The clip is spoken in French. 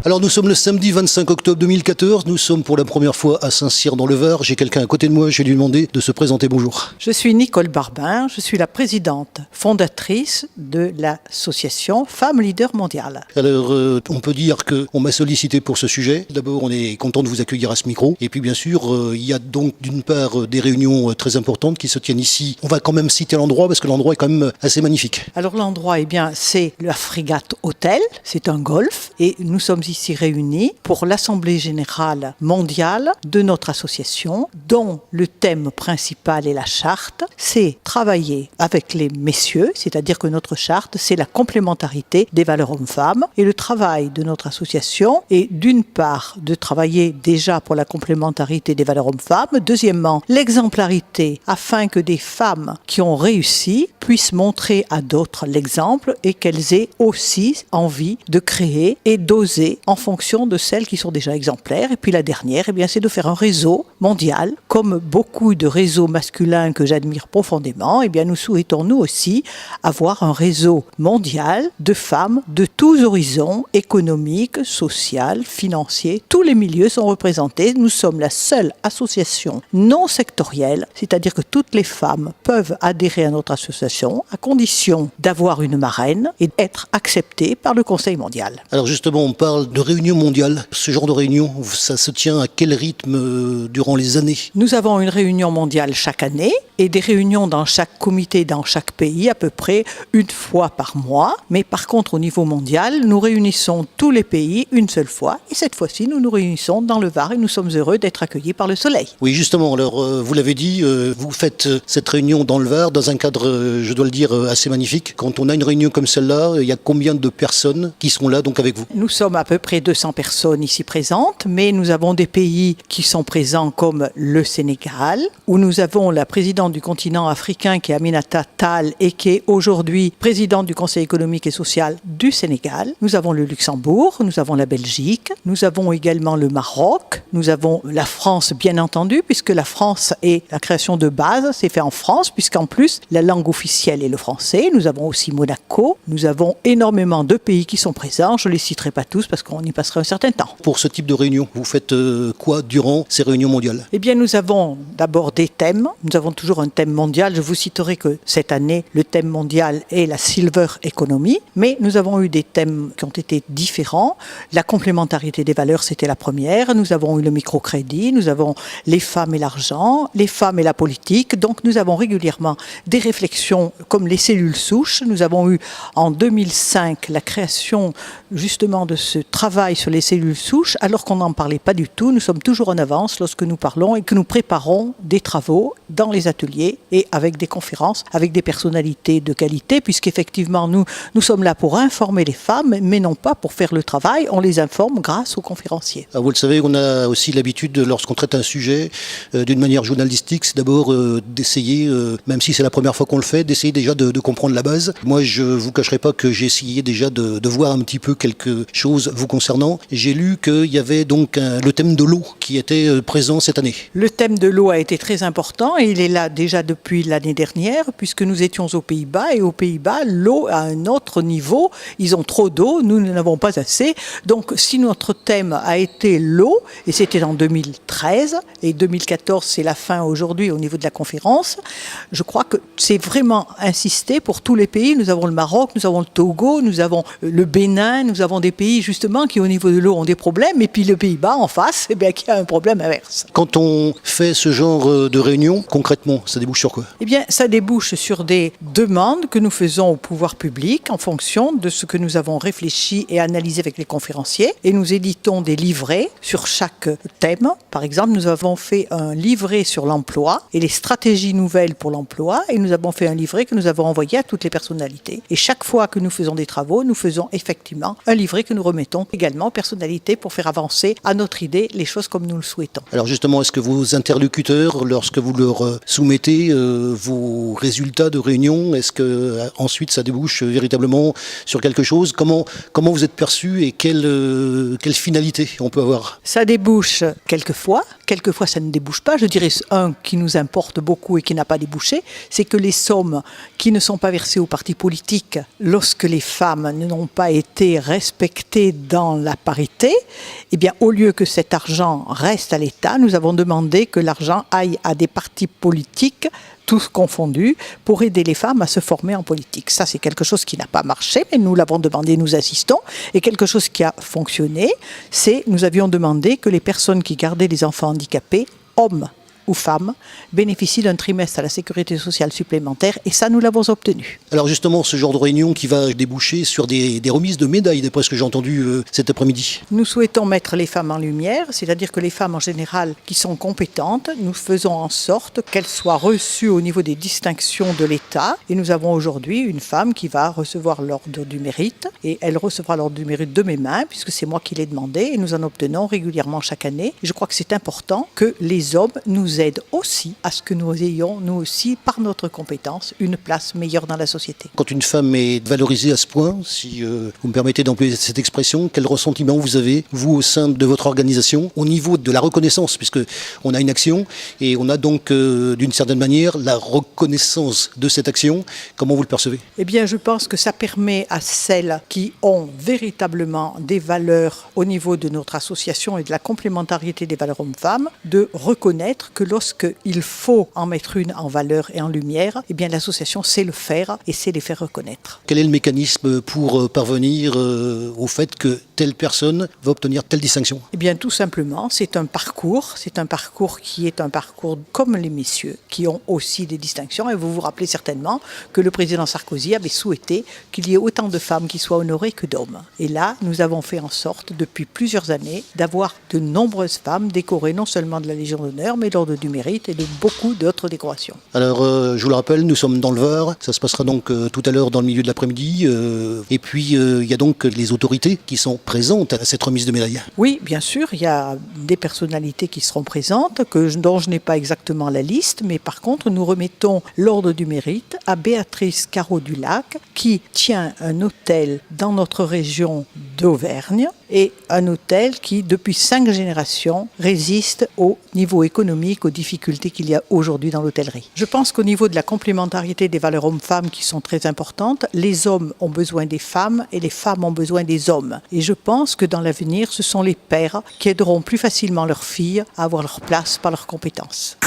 Alors nous sommes le samedi 25 octobre 2014, nous sommes pour la première fois à Saint-Cyr dans le Var. J'ai quelqu'un à côté de moi, je vais lui demander de se présenter. Bonjour. Je suis Nicole Barbin, je suis la présidente fondatrice de l'association Femmes Leaders Mondiales. Alors on peut dire qu'on m'a sollicité pour ce sujet. D'abord on est content de vous accueillir à ce micro. Et puis bien sûr il y a donc d'une part des réunions très importantes qui se tiennent ici. On va quand même citer l'endroit parce que l'endroit est quand même assez magnifique. Alors l'endroit, c'est la Frégate Hôtel, c'est un golf et nous sommes ici réunis pour l'Assemblée Générale Mondiale de notre association dont le thème principal est la charte, c'est travailler avec les messieurs, c'est-à-dire que notre charte, c'est la complémentarité des valeurs hommes-femmes et le travail de notre association est d'une part de travailler déjà pour la complémentarité des valeurs hommes-femmes, deuxièmement l'exemplarité afin que des femmes qui ont réussi puissent montrer à d'autres l'exemple et qu'elles aient aussi envie de créer et d'oser en fonction de celles qui sont déjà exemplaires. Et puis la dernière, c'est de faire un réseau mondial, comme beaucoup de réseaux masculins que j'admire profondément. Nous souhaitons nous aussi avoir un réseau mondial de femmes de tous horizons, économiques, sociaux, financiers. Tous les milieux sont représentés. Nous sommes la seule association non sectorielle, c'est-à-dire que toutes les femmes peuvent adhérer à notre association à condition d'avoir une marraine et d'être acceptées par le Conseil mondial. Alors justement, on parle de réunion mondiale. Ce genre de réunion, ça se tient à quel rythme durant les années ? Nous avons une réunion mondiale chaque année et des réunions dans chaque comité, dans chaque pays, à peu près une fois par mois. Mais par contre, au niveau mondial, nous réunissons tous les pays une seule fois. Et cette fois-ci, nous nous réunissons dans le Var et nous sommes heureux d'être accueillis par le soleil. Oui, justement. Alors, vous l'avez dit, vous faites cette réunion dans le Var, dans un cadre, je dois le dire, assez magnifique. Quand on a une réunion comme celle-là, il y a combien de personnes qui sont là donc avec vous ? Nous sommes à peu près 200 personnes ici présentes, mais nous avons des pays qui sont présents comme le Sénégal, où nous avons la présidente du continent africain qui est Aminata Tall et qui est aujourd'hui présidente du Conseil économique et social du Sénégal. Nous avons le Luxembourg, nous avons la Belgique, nous avons également le Maroc, nous avons la France bien entendu, puisque la France est la création de base, c'est fait en France, puisqu'en plus la langue officielle est le français. Nous avons aussi Monaco, nous avons énormément de pays qui sont présents, je ne les citerai pas tous parce qu'on y passerait un certain temps. Pour ce type de réunion, vous faites quoi durant ces réunions mondiales ? Nous avons d'abord des thèmes, nous avons toujours un thème mondial, je vous citerai que cette année le thème mondial est la Silver Economy, mais nous avons eu des thèmes qui ont été différents. La complémentarité des valeurs, c'était la première, nous avons eu le microcrédit, nous avons les femmes et l'argent, les femmes et la politique, donc nous avons régulièrement des réflexions comme les cellules souches. Nous avons eu en 2005 la création justement de ce travail sur les cellules souches, alors qu'on n'en parlait pas du tout. Nous sommes toujours en avance lorsque nous parlons et que nous préparons des travaux dans les ateliers et avec des conférences, avec des personnalités de qualité, puisqu'effectivement nous sommes là pour informer les femmes, mais non pas pour faire le travail, on les informe grâce aux conférenciers. Vous le savez, on a aussi l'habitude, lorsqu'on traite un sujet d'une manière journalistique, c'est d'abord d'essayer, même si c'est la première fois qu'on le fait, d'essayer déjà de comprendre la base. Moi, je ne vous cacherai pas que j'ai essayé déjà de voir un petit peu quelque chose vous concernant. J'ai lu qu'il y avait donc le thème de l'eau qui était présent cette année. Le thème de l'eau a été très important et il est là déjà depuis l'année dernière, puisque nous étions aux Pays-Bas et aux Pays-Bas, l'eau a un autre niveau. Ils ont trop d'eau, nous n'en avons pas assez. Donc si notre thème a été l'eau, et c'était en 2013, et 2014 c'est la fin aujourd'hui au niveau de la conférence, je crois que c'est vraiment insisté pour tous les pays. Nous avons le Maroc, nous avons le Togo, nous avons le Bénin, nous avons des pays justement qui au niveau de l'eau ont des problèmes, et puis le Pays-Bas en face, qui a un problème inverse. Quand on fait ce genre de réunion, concrètement, ça débouche sur quoi ? Ça débouche sur des demandes que nous faisons au pouvoir public en fonction de ce que nous avons réfléchi et analysé avec les conférenciers, et nous éditons des livrets sur chaque thème. Par exemple, nous avons fait un livret sur l'emploi et les stratégies nouvelles pour l'emploi, et nous avons fait un livret que nous avons envoyé à toutes les personnalités. Et chaque fois que nous faisons des travaux, nous faisons effectivement un livret que nous remettons également aux personnalités pour faire avancer à notre idée les choses comme nous le souhaitons. Alors justement, est-ce que vos interlocuteurs, lorsque vous leur soumettez vos résultats de réunion, est-ce que ensuite ça débouche véritablement sur quelque chose ? Comment vous êtes perçu et quelle finalité on peut avoir ? Ça débouche quelquefois quelquefois ça ne débouche pas. Je dirais un qui nous importe beaucoup et qui n'a pas débouché, c'est que les sommes qui ne sont pas versées aux partis politiques lorsque les femmes n'ont pas été respectées dans la parité, eh bien, au lieu que cet argent reste à l'État, nous avons demandé que l'argent aille à des partis politiques, tous confondus, pour aider les femmes à se former en politique. Ça, c'est quelque chose qui n'a pas marché, mais nous l'avons demandé, nous assistons. Et quelque chose qui a fonctionné, c'est nous avions demandé que les personnes qui gardaient les enfants handicapés, hommes ou femmes, bénéficient d'un trimestre à la sécurité sociale supplémentaire, et ça, nous l'avons obtenu. Alors justement, ce genre de réunion qui va déboucher sur des remises de médailles, d'après ce que j'ai entendu cet après-midi. Nous souhaitons mettre les femmes en lumière, c'est-à-dire que les femmes en général qui sont compétentes, nous faisons en sorte qu'elles soient reçues au niveau des distinctions de l'État. Et nous avons aujourd'hui une femme qui va recevoir l'ordre du mérite, et elle recevra l'ordre du mérite de mes mains, puisque c'est moi qui l'ai demandé, et nous en obtenons régulièrement chaque année. Et je crois que c'est important que les hommes nous aident aussi à ce que nous ayons, nous aussi, par notre compétence, une place meilleure dans la société. Quand une femme est valorisée à ce point, si vous me permettez d'employer cette expression, quel ressentiment vous avez, vous, au sein de votre organisation, au niveau de la reconnaissance, puisque on a une action et on a donc, d'une certaine manière, la reconnaissance de cette action. Comment vous le percevez ? Eh bien, je pense que ça permet à celles qui ont véritablement des valeurs au niveau de notre association et de la complémentarité des valeurs hommes-femmes, de reconnaître que lorsqu'il faut en mettre une en valeur et en lumière, eh bien l'association sait le faire et sait les faire reconnaître. Quel est le mécanisme pour parvenir au fait que telle personne va obtenir telle distinction ? Eh bien tout simplement, c'est un parcours qui est un parcours comme les messieurs, qui ont aussi des distinctions. Et vous vous rappelez certainement que le président Sarkozy avait souhaité qu'il y ait autant de femmes qui soient honorées que d'hommes. Et là, nous avons fait en sorte, depuis plusieurs années, d'avoir de nombreuses femmes décorées non seulement de la Légion d'honneur, mais l'ordre du mérite et de beaucoup d'autres décorations. Alors, je vous le rappelle, nous sommes dans le Var. Ça se passera donc tout à l'heure dans le milieu de l'après-midi. Et puis, il y a donc les autorités qui sont présentes à cette remise de médailles. Oui, bien sûr, il y a des personnalités qui seront présentes, dont je n'ai pas exactement la liste, mais par contre, nous remettons l'ordre du mérite à Béatrice Carreau-du-Lac, qui tient un hôtel dans notre région d'Auvergne, et un hôtel qui, depuis 5 générations, résiste au niveau économique, aux difficultés qu'il y a aujourd'hui dans l'hôtellerie. Je pense qu'au niveau de la complémentarité des valeurs hommes-femmes qui sont très importantes, les hommes ont besoin des femmes et les femmes ont besoin des hommes. Et je pense que dans l'avenir, ce sont les pères qui aideront plus facilement leurs filles à avoir leur place par leurs compétences.